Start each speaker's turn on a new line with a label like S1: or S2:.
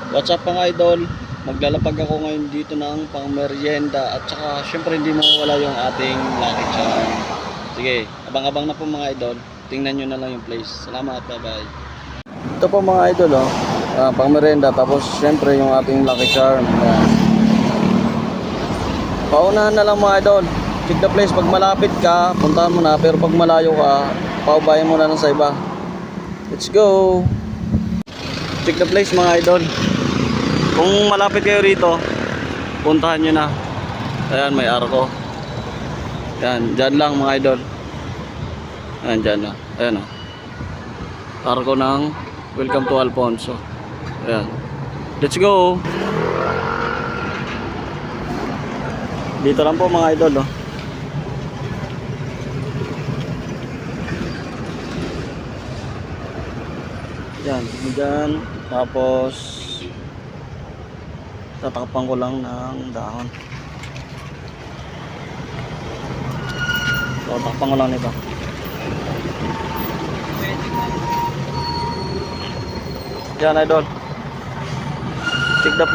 S1: What's up mga idol? Maglalapag ako ngayon dito ng pangmeryenda at saka syempre hindi mawawala yung ating Lucky Charm. Sige, abang-abang na po mga idol. Tingnan nyo na lang yung place. Salamat, bye bye. Ito po mga idol pangmeryenda tapos syempre yung ating Lucky Charm. Paunahan na lang mga idol. Check the place. Pag malapit ka, puntahan mo na. Pero pag malayo ka, paubayan mo na lang sa iba. Let's go! Check the place mga idol. Kung malapit kayo rito, puntahan nyo na. Ayan, may arko. Ayan, dyan lang mga idol. Ayan, dyan na. Ayan o. Arko ng Welcome to Alfonso. Ayan. Let's go! Dito lang po mga idol. Ayan, dyan. Tapos tatakpan ko lang ng dahon. So, takpan ko lang nito. Yan idol. Check the